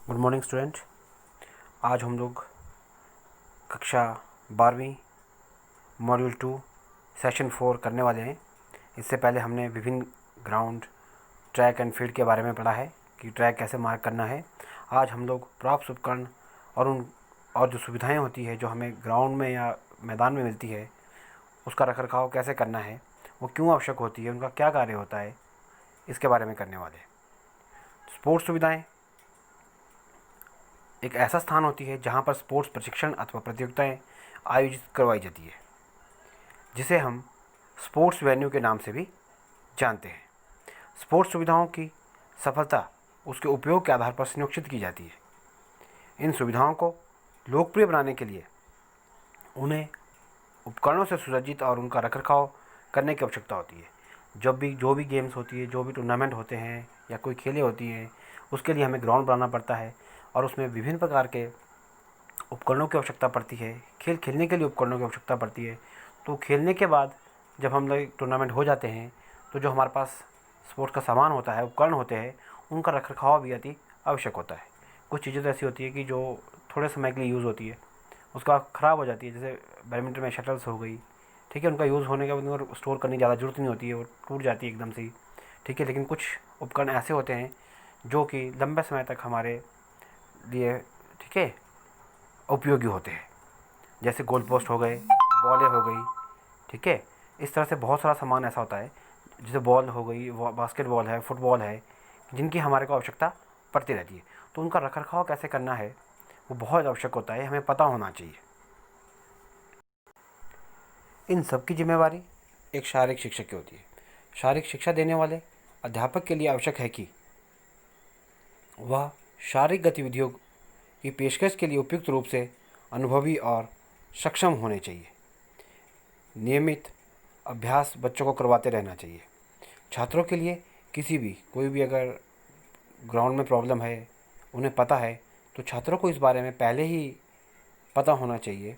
Good morning student. आज हम लोग कक्षा 12वीं मॉड्यूल 2 सेशन 4 करने वाले हैं। इससे पहले हमने विभिन्न ग्राउंड, ट्रैक एंड फील्ड के बारे में पढ़ा है कि ट्रैक कैसे मार्क करना है। आज हम लोग प्राप्त उपकरण और जो सुविधाएं होती है जो हमें ग्राउंड में या मैदान में मिलती है, उसका रखरखाव कैसे करना है, वो क्यों आवश्यक होती है, उनका क्या कार्य होता है, इसके बारे में करने वाले हैं। स्पोर्ट्स सुविधाएं एक ऐसा स्थान होती है जहाँ पर स्पोर्ट्स प्रशिक्षण अथवा प्रतियोगिताएं आयोजित करवाई जाती है, जिसे हम स्पोर्ट्स वेन्यू के नाम से भी जानते हैं। स्पोर्ट्स सुविधाओं की सफलता उसके उपयोग के आधार पर सुनिश्चित की जाती है। इन सुविधाओं को लोकप्रिय बनाने के लिए उन्हें उपकरणों से सुसज्जित और उनका रखरखाव करने की आवश्यकता होती है। जो भी गेम्स होती है, जो भी टूर्नामेंट होते हैं या कोई खेलें होती हैं, उसके लिए हमें ग्राउंड बनाना पड़ता है और उसमें विभिन्न प्रकार के उपकरणों की आवश्यकता पड़ती है। खेल खेलने के लिए उपकरणों की आवश्यकता पड़ती है। तो खेलने के बाद जब हम लोग टूर्नामेंट हो जाते हैं तो जो हमारे पास स्पोर्ट्स का सामान होता है, उपकरण होते हैं, उनका रखरखाव भी अति आवश्यक होता है। कुछ चीज़ें तो ऐसी होती है कि जो थोड़े समय के लिए यूज़ होती है, उसका ख़राब हो जाती है। जैसे बैडमिंटन में शटल्स हो गई, ठीक है, उनका यूज़ होने के बाद उनको स्टोर करने की ज़्यादा ज़रूरत नहीं होती है, वो टूट जाती है एकदम से ही, ठीक है। लेकिन कुछ उपकरण ऐसे होते हैं जो कि लंबे समय तक हमारे लिए, ठीक है, उपयोगी होते हैं। जैसे गोल पोस्ट हो गए, बॉलें हो गई, ठीक है। इस तरह से बहुत सारा सामान ऐसा होता है, जैसे बॉल हो गई, बास्केटबॉल है, फुटबॉल है, जिनकी हमारे को आवश्यकता पड़ती रहती है। तो उनका रखरखाव कैसे करना है वो बहुत आवश्यक होता है, हमें पता होना चाहिए। इन सब की जिम्मेवारी एक शारीरिक शिक्षक की होती है। शारीरिक शिक्षा देने वाले अध्यापक के लिए आवश्यक है कि वह शारीरिक गतिविधियों की पेशकश के लिए उपयुक्त रूप से अनुभवी और सक्षम होने चाहिए। नियमित अभ्यास बच्चों को करवाते रहना चाहिए। छात्रों के लिए कोई भी अगर ग्राउंड में प्रॉब्लम है, उन्हें पता है, तो छात्रों को इस बारे में पहले ही पता होना चाहिए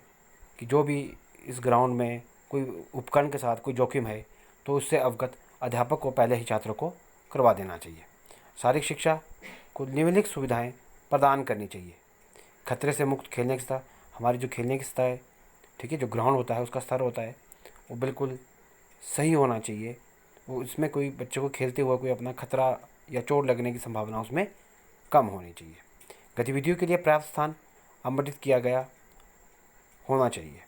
कि जो भी इस ग्राउंड में कोई उपकरण के साथ कोई जोखिम है, तो उससे अवगत अध्यापक को पहले ही छात्रों को करवा देना चाहिए। शारीरिक शिक्षा को निम्नलिखित सुविधाएं प्रदान करनी चाहिए। खतरे से मुक्त खेलने की सतह, हमारी जो खेलने की सतह है, ठीक है, जो ग्राउंड होता है उसका स्तर होता है, वो बिल्कुल सही होना चाहिए। वो इसमें कोई बच्चे को खेलते हुए कोई अपना खतरा या चोट लगने की संभावना उसमें कम होनी चाहिए। गतिविधियों के लिए पर्याप्त स्थान आवंटित किया गया होना चाहिए।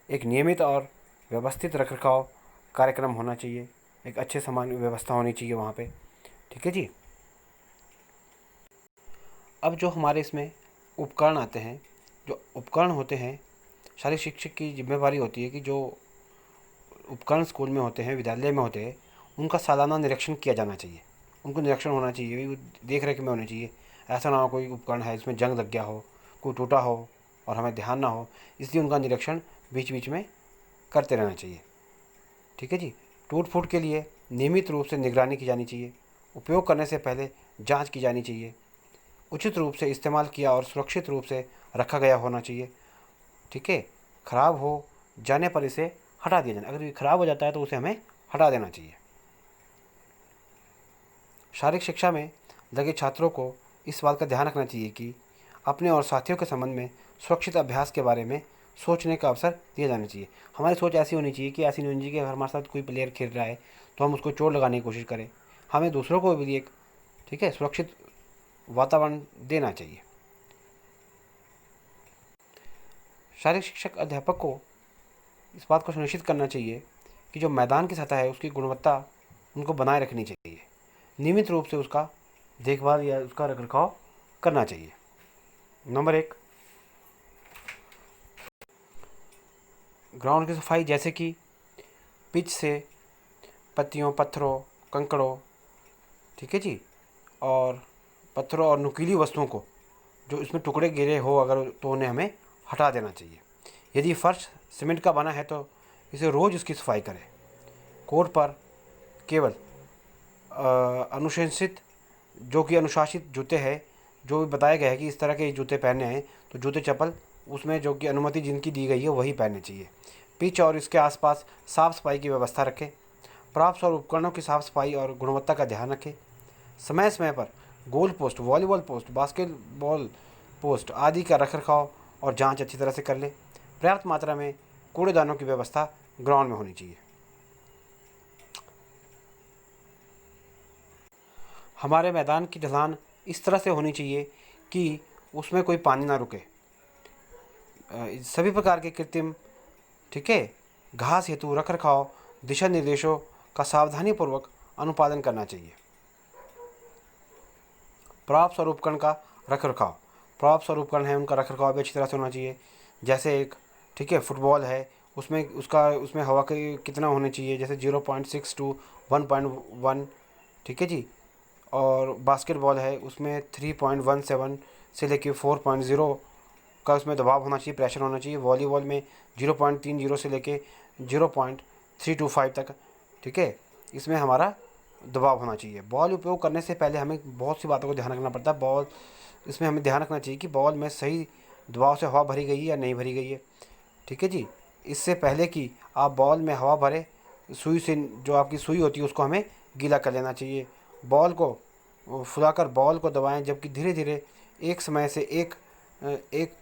एक नियमित और व्यवस्थित रखरखाव कार्यक्रम होना चाहिए। एक अच्छे सामान व्यवस्था होनी चाहिए वहाँ पे, ठीक है जी। अब जो हमारे इसमें उपकरण आते हैं, जो उपकरण होते हैं, शारीरिक शिक्षक की जिम्मेवारी होती है कि जो उपकरण स्कूल में होते हैं, विद्यालय में होते हैं, उनका सालाना निरीक्षण किया जाना चाहिए। उनको निरीक्षण होना चाहिए, भी देख रेख में होनी चाहिए। ऐसा ना हो कोई उपकरण है इसमें जंग लग गया हो, कोई टूटा हो और हमें ध्यान ना हो, इसलिए उनका निरीक्षण बीच बीच में करते रहना चाहिए, ठीक है जी। टूट फूट के लिए नियमित रूप से निगरानी की जानी चाहिए। उपयोग करने से पहले जांच की जानी चाहिए। उचित रूप से इस्तेमाल किया और सुरक्षित रूप से रखा गया होना चाहिए, ठीक है। ख़राब हो जाने पर इसे हटा दिया जाए। अगर ये ख़राब हो जाता है तो उसे हमें हटा देना चाहिए। शारीरिक शिक्षा में लगे छात्रों को इस बात का ध्यान रखना चाहिए कि अपने और साथियों के संबंध में सुरक्षित अभ्यास के बारे में सोचने का अवसर दिया जाना चाहिए। हमारी सोच ऐसी होनी चाहिए कि ऐसी नहीं होनी चाहिए कि अगर हमारे साथ कोई प्लेयर खेल रहा है तो हम उसको चोट लगाने की कोशिश करें। हमें दूसरों को भी एक, ठीक है, सुरक्षित वातावरण देना चाहिए। शारीरिक शिक्षक अध्यापक को इस बात को सुनिश्चित करना चाहिए कि जो मैदान की सतह है उसकी गुणवत्ता उनको बनाए रखनी चाहिए। नियमित रूप से उसका देखभाल या उसका रखरखाव करना चाहिए। नंबर 1, ग्राउंड की सफाई, जैसे कि पिच से पत्तियों, पत्थरों, कंकड़ों, ठीक है जी, और पत्थरों और नुकीली वस्तुओं को जो इसमें टुकड़े गिरे हो अगर, तो उन्हें हमें हटा देना चाहिए। यदि फर्श सीमेंट का बना है तो इसे रोज़ इसकी सफाई करें। कोर्ट पर केवल अनुशंसित, जो कि अनुशासित जूते हैं, जो भी बताया गया है कि इस तरह के जूते पहनने हैं, तो जूते चप्पल उसमें जो कि अनुमति जिनकी दी गई है वही पहनने चाहिए। पिच और इसके आसपास साफ़ सफाई की व्यवस्था रखें। प्रॉप्स और उपकरणों की साफ़ सफाई और गुणवत्ता का ध्यान रखें। समय समय पर goal post, volleyball post, basketball post आदि का रखरखाव और जांच अच्छी तरह से कर ले। पर्याप्त मात्रा में कूड़ेदानों की व्यवस्था ग्राउंड में होनी चाहिए। हमारे मैदान की ढलान इस तरह से होनी चाहिए कि उसमें कोई पानी ना रुके। सभी प्रकार के कृत्रिम, ठीक है, घास हेतु रखरखाव दिशा निर्देशों का सावधानीपूर्वक अनुपालन करना चाहिए। प्रॉप्स और उपकरण का रखरखाव, प्रॉप्स और उपकरण है उनका रखरखाव भी अच्छी तरह से होना चाहिए। जैसे एक, ठीक है, फुटबॉल है, उसमें हवा के कितना होने चाहिए, जैसे 0.6 टू 1.1, ठीक है जी। और बास्केटबॉल है, उसमें 3.17 से लेके 4.0 का उसमें दबाव होना चाहिए, प्रेशर होना चाहिए। वॉलीबॉल में 0.30 से लेके 0.325 तक, ठीक है, इसमें हमारा दबाव होना चाहिए। बॉल उपयोग करने से पहले हमें बहुत सी बातों को ध्यान रखना पड़ता है। इसमें हमें ध्यान रखना चाहिए कि बॉल में सही दबाव से हवा भरी गई है या नहीं भरी गई है, ठीक है जी। इससे पहले कि आप बॉल में हवा भरे, सुई से, जो आपकी सुई होती है उसको हमें गीला कर लेना चाहिए। बॉल को फुलाकर बॉल को दबाएं, जबकि धीरे धीरे एक समय से एक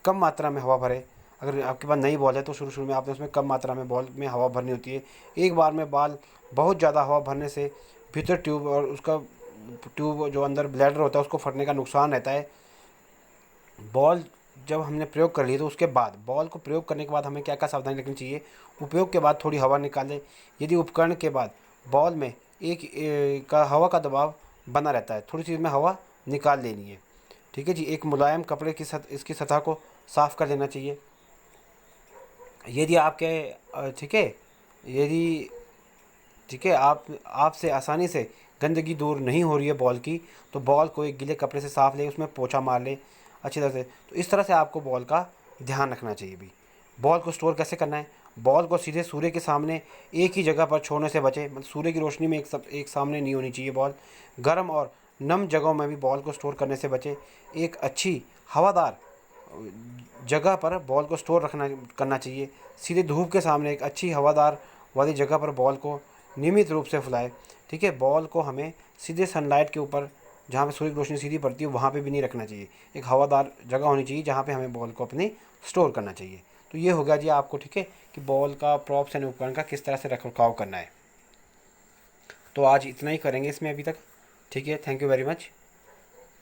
कम मात्रा में हवा भरें। अगर आपके पास नई बॉल है तो शुरू शुरू में आपने उसमें कम मात्रा में बॉल में हवा भरनी होती है। एक बार में बॉल बहुत ज़्यादा हवा भरने से भीतर ट्यूब और उसका ट्यूब जो अंदर ब्लैडर होता है उसको फटने का नुकसान रहता है। बॉल जब हमने प्रयोग कर ली तो उसके बाद, बॉल को प्रयोग करने के बाद हमें क्या क्या सावधानी रखनी चाहिए। उपयोग के बाद थोड़ी हवा निकालें। यदि उपकरण के बाद बॉल में का हवा का दबाव बना रहता है, थोड़ी सी इसमें हवा निकाल लेनी है, ठीक है जी। एक मुलायम कपड़े की इसकी सतह को साफ़ कर लेना चाहिए। यदि आपके, ठीक है, यदि, ठीक है, आपसे आसानी से गंदगी दूर नहीं हो रही है बॉल की, तो बॉल को एक गीले कपड़े से साफ ले, उसमें पोंछा मार ले अच्छी तरह से। तो इस तरह से आपको बॉल का ध्यान रखना चाहिए भी। बॉल को स्टोर कैसे करना है, बॉल को सीधे सूर्य के सामने एक ही जगह पर छोड़ने से बचे, मतलब सूर्य की रोशनी में एक सामने नहीं होनी चाहिए बॉल। गर्म और नम जगहों में भी बॉल को स्टोर करने से बचे। एक अच्छी हवादार जगह पर बॉल को स्टोर करना चाहिए। सीधे धूप के सामने एक अच्छी हवादार वाली जगह पर बॉल को नियमित रूप से फुलाए, ठीक है। बॉल को हमें सीधे सनलाइट के ऊपर, जहाँ पे सूर्य की रोशनी सीधी पड़ती है, वहाँ पे भी नहीं रखना चाहिए। एक हवादार जगह होनी चाहिए जहाँ पे हमें बॉल को अपने स्टोर करना चाहिए। तो ये हो गया जी आपको, ठीक है, कि बॉल का प्रॉप्स एंड उपकरण का किस तरह से रखरखाव करना है। तो आज इतना ही करेंगे इसमें अभी तक, ठीक है। Thank you very much.